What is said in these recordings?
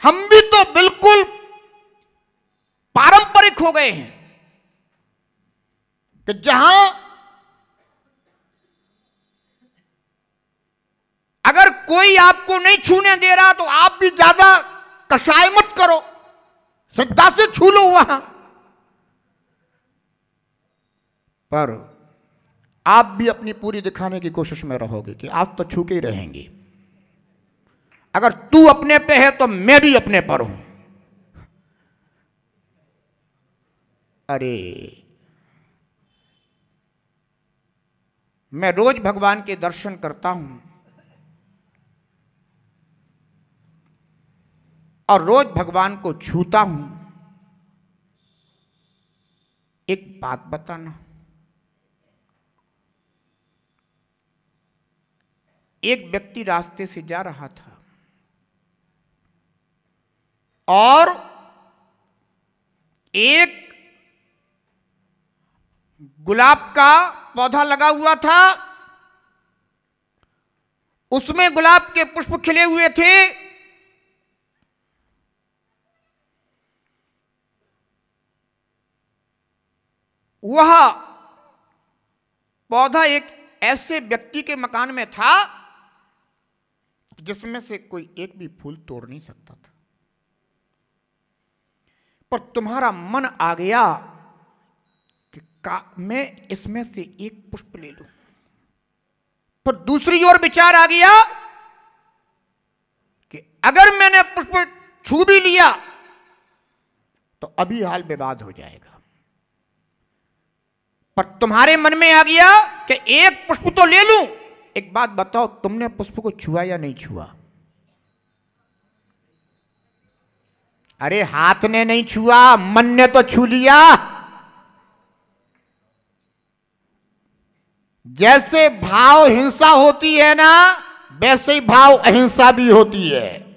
हम भी तो बिल्कुल पारंपरिक हो गए हैं कि जहां अगर कोई आपको नहीं छूने दे रहा तो आप भी ज्यादा कसाई मत करो, श्रद्धा से छू लो वहां। पर आप भी अपनी पूरी दिखाने की कोशिश में रहोगे कि आज तो छू के ही रहेंगे। अगर तू अपने पे है तो मैं भी अपने पर हूं। अरे मैं रोज भगवान के दर्शन करता हूं और रोज भगवान को छूता हूं। एक बात बताना, एक व्यक्ति रास्ते से जा रहा था और एक गुलाब का पौधा लगा हुआ था, उसमें गुलाब के पुष्प खिले हुए थे। वह पौधा एक ऐसे व्यक्ति के मकान में था जिसमें से कोई एक भी फूल तोड़ नहीं सकता था। पर तुम्हारा मन आ गया कि मैं इसमें से एक पुष्प ले लूं। पर दूसरी ओर विचार आ गया कि अगर मैंने पुष्प छू भी लिया तो अभी हाल विवाद हो जाएगा। पर तुम्हारे मन में आ गया कि एक पुष्प तो ले लूं। एक बात बताओ, तुमने पुष्प को छुआ या नहीं छुआ? अरे हाथ ने नहीं छुआ, मन ने तो छू लिया। जैसे भाव हिंसा होती है ना, वैसे ही भाव अहिंसा भी होती है।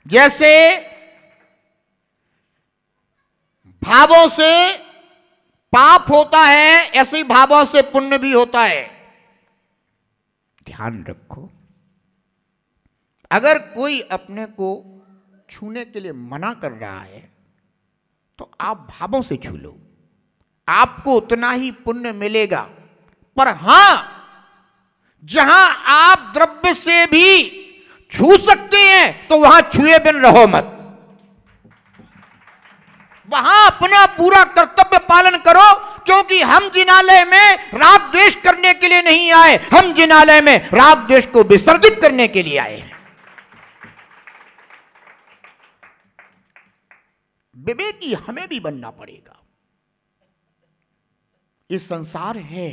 जैसे भावों से पाप होता है, ऐसे ही भावों से पुण्य भी होता है। ध्यान रखो, अगर कोई अपने को छूने के लिए मना कर रहा है तो आप भावों से छू लो, आपको उतना ही पुण्य मिलेगा। पर हां, जहां आप द्रव्य से भी छू सकते हैं तो वहां छुए बिन रहो मत। वहां अपना पूरा कर्तव्य पालन करो, क्योंकि हम जिनालय में राग द्वेष करने के लिए नहीं आए, हम जिनालय में राग द्वेष को विसर्जित करने के लिए आए हैं। विवेकी हमें भी बनना पड़ेगा। इस संसार है,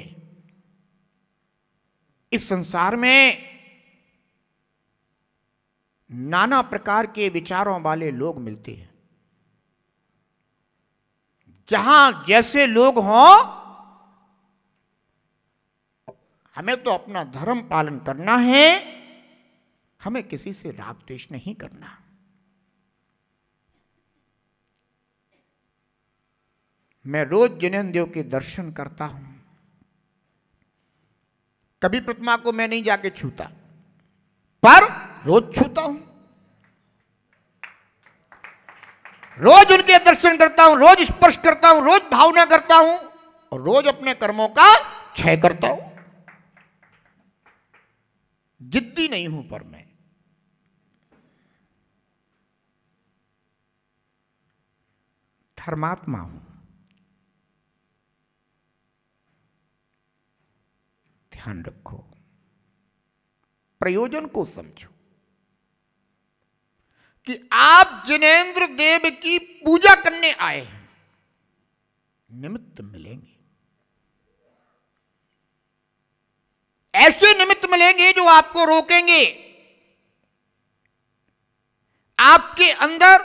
इस संसार में नाना प्रकार के विचारों वाले लोग मिलते हैं। जहां जैसे लोग हों, हमें तो अपना धर्म पालन करना है, हमें किसी से राग द्वेष नहीं करना। मैं रोज जिनेन्द्र देव के दर्शन करता हूं, कभी प्रतिमा को मैं नहीं जाके छूता, पर रोज छूता हूं, रोज उनके दर्शन करता हूं, रोज स्पर्श करता हूं, रोज भावना करता हूं और रोज अपने कर्मों का क्षय करता हूं। जिद्दी नहीं हूं, पर मैं धर्मात्मा हूं। ध्यान रखो, प्रयोजन को समझो कि आप जिनेन्द्र देव की पूजा करने आए हैं, निमित्त मिलेंगे, ऐसे निमित्त मिलेंगे जो आपको रोकेंगे, आपके अंदर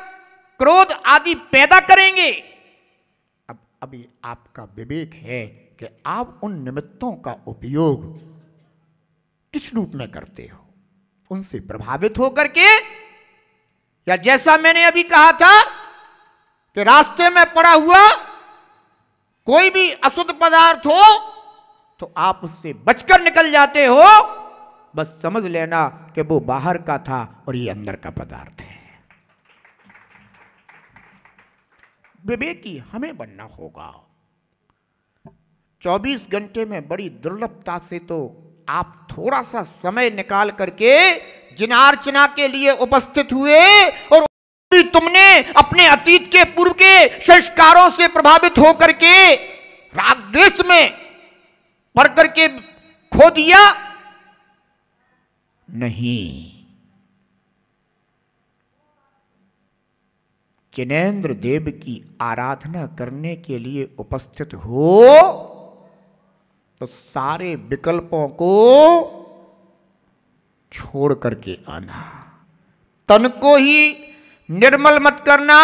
क्रोध आदि पैदा करेंगे। अब अभी आपका विवेक है कि आप उन निमित्तों का उपयोग किस रूप में करते हो, उनसे प्रभावित होकर के, या जैसा मैंने अभी कहा था कि रास्ते में पड़ा हुआ कोई भी अशुद्ध पदार्थ हो तो आप उससे बचकर निकल जाते हो। बस समझ लेना कि वो बाहर का था और ये अंदर का पदार्थ है। विवेकी हमें बनना होगा। 24 घंटे में बड़ी दुर्लभता से तो आप थोड़ा सा समय निकाल करके जिनार्चना के लिए उपस्थित हुए और भी तुमने अपने अतीत के पूर्व के संस्कारों से प्रभावित होकर के राग द्वेष में पड़ करके खो दिया नहीं। जिनेंद्र देव की आराधना करने के लिए उपस्थित हो तो सारे विकल्पों को छोड़ करके आना। तन को ही निर्मल मत करना,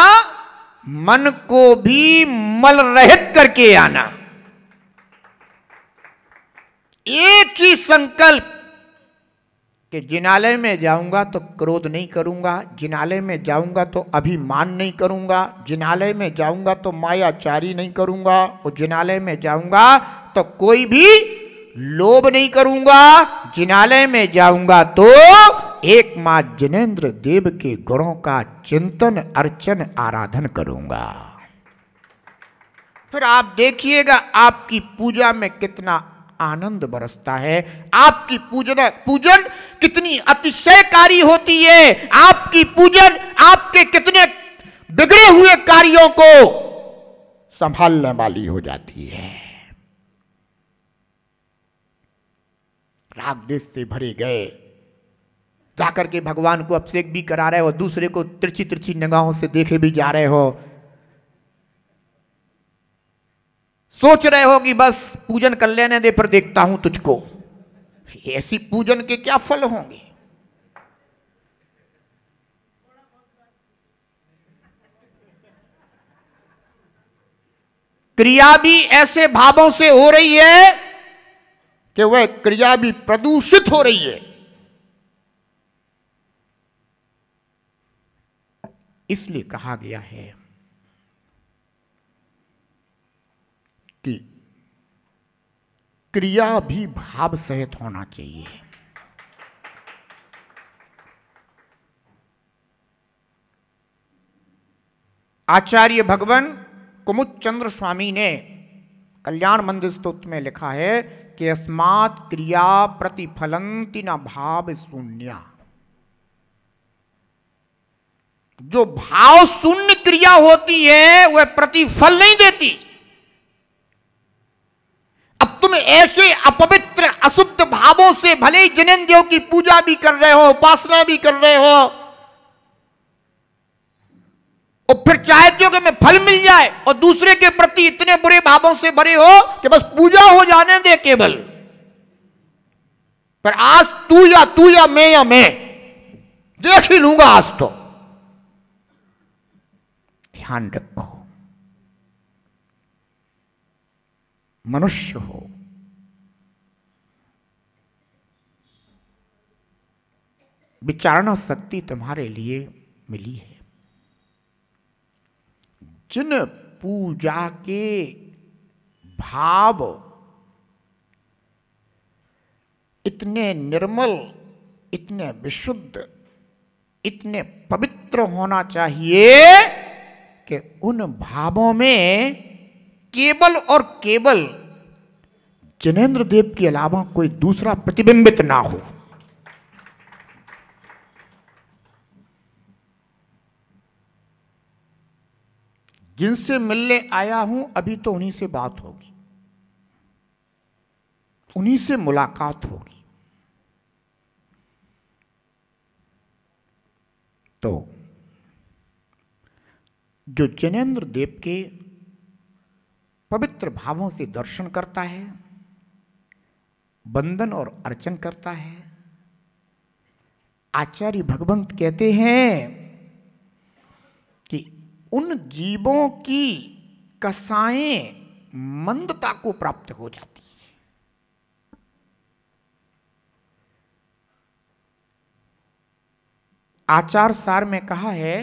मन को भी मल रहित करके आना। एक ही संकल्प कि जिनालय में जाऊंगा तो क्रोध नहीं करूंगा, जिनालय में जाऊंगा तो अभिमान नहीं करूंगा, जिनालय में जाऊंगा तो मायाचारी नहीं करूंगा, और जिनालय में जाऊंगा तो कोई भी लोभ नहीं करूंगा, जिनालय में जाऊंगा तो एक मां जिनेंद्र देव के गुणों का चिंतन अर्चन आराधन करूंगा। फिर आप देखिएगा आपकी पूजा में कितना आनंद बरसता है, आपकी पूजन कितनी अतिशयकारी होती है, आपकी पूजन आपके कितने बिगड़े हुए कार्यों को संभालने वाली हो जाती है। राग द्वेष से भरे गए जाकर के भगवान को अभिषेक भी करा रहे हो, दूसरे को तिरछी तिरछी निगाहों से देखे भी जा रहे हो, सोच रहे हो कि बस पूजन कर लेने दे पर देखता हूं तुझको। ऐसी पूजन के क्या फल होंगे? क्रिया भी ऐसे भावों से हो रही है कि वह क्रिया भी प्रदूषित हो रही है। इसलिए कहा गया है कि क्रिया भी भाव सहित होना चाहिए। आचार्य भगवान कुमुद चंद्र स्वामी ने कल्याण मंदिर स्तोत्र में लिखा है कि अस्मात् क्रिया प्रतिफलंति न भाव शून्या। जो भाव शून्य क्रिया होती है वह प्रतिफल नहीं देती। अब तुम ऐसे अपवित्र अशुद्ध भावों से भले ही जिनेंद्र देव की पूजा भी कर रहे हो, उपासना भी कर रहे हो, और फिर चाहते हो कि मैं फल मिल जाए, और दूसरे के प्रति इतने बुरे भावों से भरे हो कि बस पूजा हो जाने दे केवल, पर आज तू या मैं देख ही लूंगा आज तो। ध्यान रखो, मनुष्य हो, विचारणा शक्ति तुम्हारे लिए मिली है। जिन पूजा के भाव इतने निर्मल, इतने विशुद्ध, इतने पवित्र होना चाहिए कि उन भावों में केवल और केवल जिनेंद्र देव के अलावा कोई दूसरा प्रतिबिंबित ना हो। जिनसे मिलने आया हूं अभी तो उन्हीं से बात होगी, उन्हीं से मुलाकात होगी। तो जो जिनेंद्र देव के पवित्र भावों से दर्शन करता है, वंदन और अर्चन करता है, आचार्य भगवंत कहते हैं कि उन जीवों की कसाएं मंदता को प्राप्त हो जाती है। आचार सार में कहा है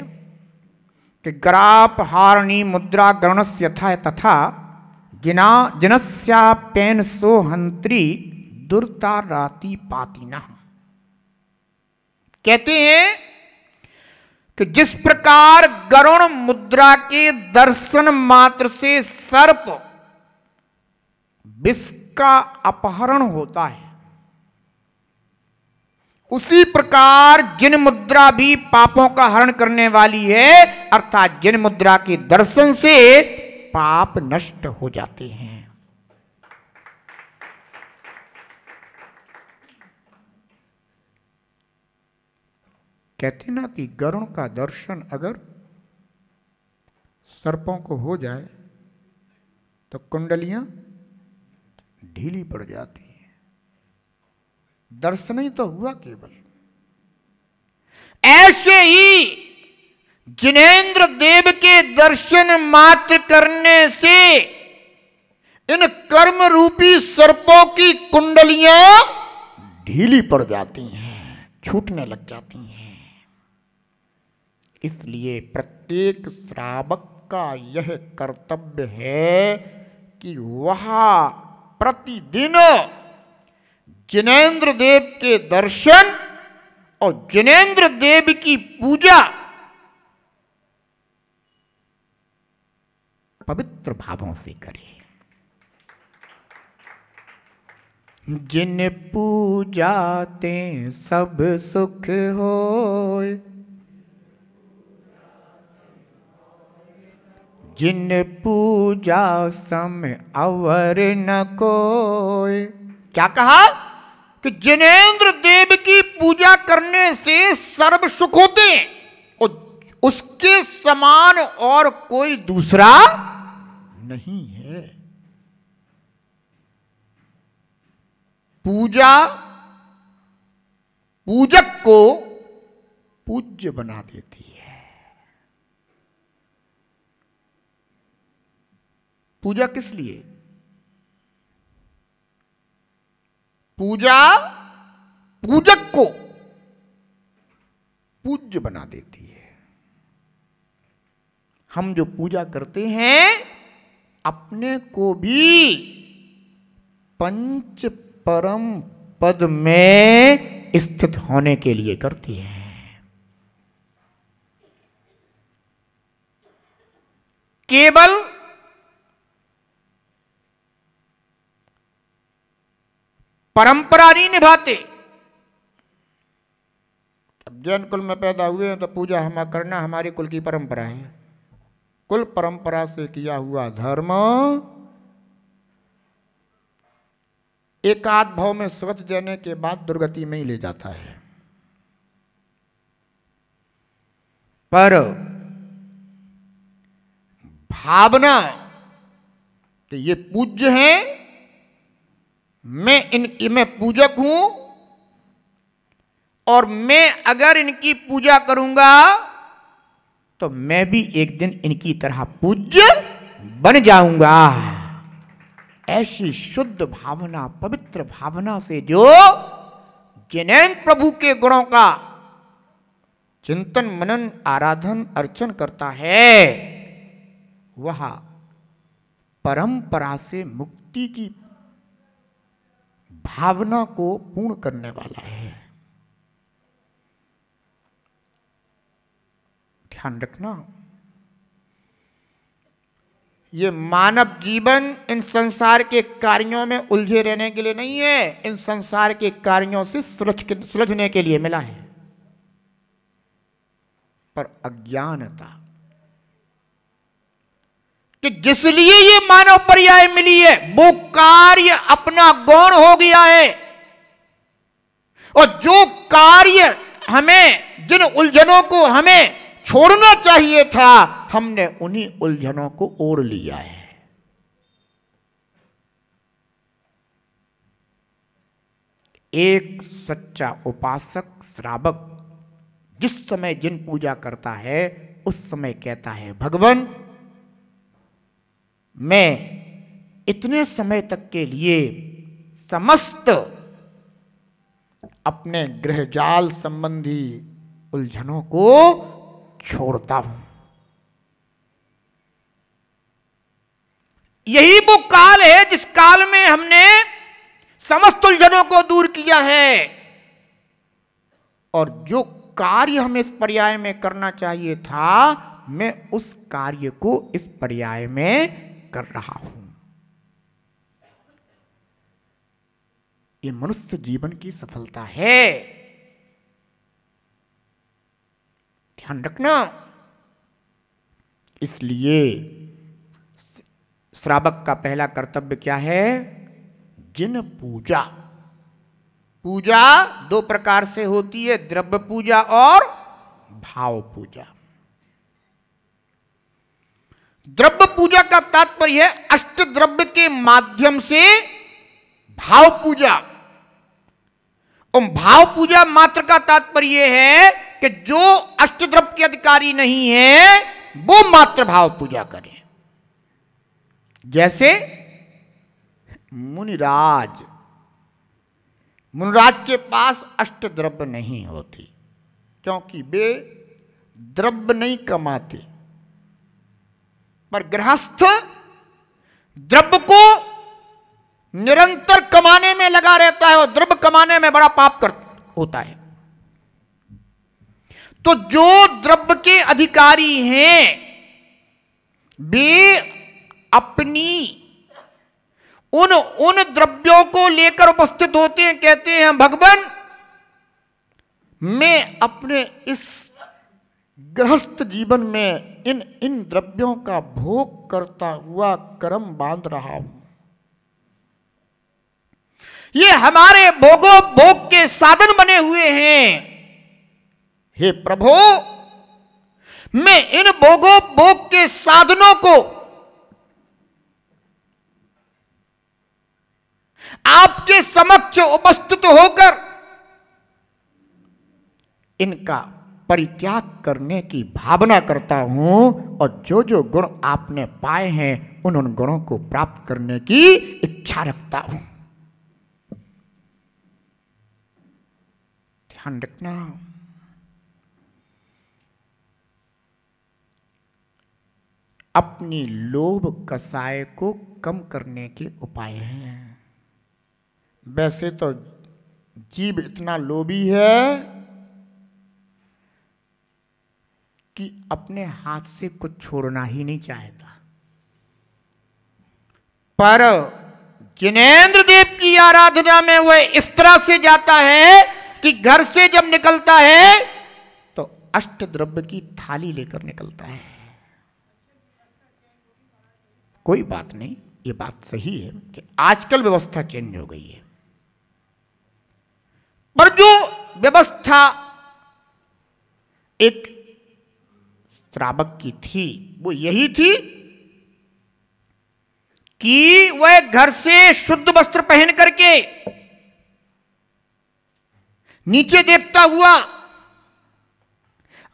कि ग्राप हारणी मुद्रा गणस्य यथा तथा जिनस्याप्येन सोहंत्री दुर्ता राति पातिना। कहते हैं कि जिस प्रकार गरुण मुद्रा के दर्शन मात्र से सर्प विष का अपहरण होता है, उसी प्रकार जिन मुद्रा भी पापों का हरण करने वाली है, अर्थात जिन मुद्रा के दर्शन से पाप नष्ट हो जाते हैं। कहते ना कि गरुण का दर्शन अगर सर्पों को हो जाए तो कुंडलियां ढीली पड़ जाती हैं। दर्शन ही तो हुआ केवल। ऐसे ही जिनेंद्र देव के दर्शन मात्र करने से इन कर्म रूपी सर्पों की कुंडलियां ढीली पड़ जाती हैं, छूटने लग जाती हैं। इसलिए प्रत्येक श्रावक का यह कर्तव्य है कि वह प्रतिदिन जिनेंद्र देव के दर्शन और जिनेंद्र देव की पूजा पवित्र भावों से करे। जिन पूजाते सब सुख होय, जिन पूजा सम अवर न कोय। क्या कहा कि जिनेंद्र देव की पूजा करने से सर्व सुख होते हैं और उसके समान और कोई दूसरा नहीं है। पूजा पूजक को पूज्य बना देती है। पूजा किस लिए? पूजा पूजक को पूज्य बना देती है। हम जो पूजा करते हैं अपने को भी पंच परम पद में स्थित होने के लिए करती है। केवल परंपरा नहीं निभाते। अब जैन कुल में पैदा हुए हैं तो पूजा हम करना हमारी कुल की परंपरा है। कुल परंपरा से किया हुआ धर्म एकाध भाव में स्वत देने के बाद दुर्गति में ही ले जाता है। पर भावना कि ये पूज्य हैं, मैं पूजक हूं और मैं अगर इनकी पूजा करूंगा तो मैं भी एक दिन इनकी तरह पूज्य बन जाऊंगा। ऐसी शुद्ध भावना, पवित्र भावना से जो जिनेंद्र प्रभु के गुणों का चिंतन मनन आराधन अर्चन करता है, वह परंपरा से मुक्ति की भावना को पूर्ण करने वाला है। ध्यान रखना, ये मानव जीवन इन संसार के कार्यों में उलझे रहने के लिए नहीं है, इन संसार के कार्यों से सुलझने के लिए मिला है। पर अज्ञानता कि जिस लिए ये मानव पर्याय मिली है वो कार्य अपना गौण हो गया है, और जो कार्य हमें, जिन उलझनों को हमें छोड़ना चाहिए था, हमने उन्हीं उलझनों को ओढ़ लिया है। एक सच्चा उपासक श्रावक जिस समय जिन पूजा करता है उस समय कहता है, भगवान मैं इतने समय तक के लिए समस्त अपने गृहजाल संबंधी उलझनों को छोड़ता हूं। यही वो काल है जिस काल में हमने समस्त उलझनों को दूर किया है, और जो कार्य हमें इस पर्याय में करना चाहिए था, मैं उस कार्य को इस पर्याय में कर रहा हूं। ये मनुष्य जीवन की सफलता है, ध्यान रखना। इसलिए श्रावक का पहला कर्तव्य क्या है? जिन पूजा। पूजा दो प्रकार से होती है, द्रव्य पूजा और भाव पूजा। द्रव्य पूजा का तात्पर्य है अष्ट द्रव्य के माध्यम से भाव पूजा, और भाव पूजा मात्र का तात्पर्य है कि जो अष्टद्रव्य के अधिकारी नहीं है वो मात्र भाव पूजा करें। जैसे मुनिराज के पास अष्टद्रव्य नहीं होती, क्योंकि वे द्रव्य नहीं कमाते, पर गृहस्थ द्रव्य को निरंतर कमाने में लगा रहता है, और द्रव्य कमाने में बड़ा पाप होता है। तो जो द्रव्य के अधिकारी हैं वे अपनी उन द्रव्यों को लेकर उपस्थित होते हैं, कहते हैं भगवान मैं अपने इस गृहस्थ जीवन में इन द्रव्यों का भोग करता हुआ कर्म बांध रहा हूं। ये हमारे भोग के साधन बने हुए हैं। हे प्रभु, मैं इन भोग के साधनों को आपके समक्ष उपस्थित होकर इनका परित्याग करने की भावना करता हूं, और जो जो गुण आपने पाए हैं उन गुणों को प्राप्त करने की इच्छा रखता हूं। ध्यान रखना। अपनी लोभ कसाय को कम करने के उपाय हैं। वैसे तो जीव इतना लोभी है कि अपने हाथ से कुछ छोड़ना ही नहीं चाहता, पर जिनेंद्र देव की आराधना में वह इस तरह से जाता है कि घर से जब निकलता है तो अष्टद्रव्य की थाली लेकर निकलता है। कोई बात नहीं, ये बात सही है कि आजकल व्यवस्था चेंज हो गई है, पर जो व्यवस्था एक श्रावक की थी वो यही थी कि वह घर से शुद्ध वस्त्र पहन करके नीचे देखता हुआ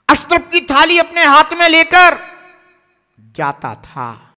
अष्टद्रव्य की थाली अपने हाथ में लेकर जाता था।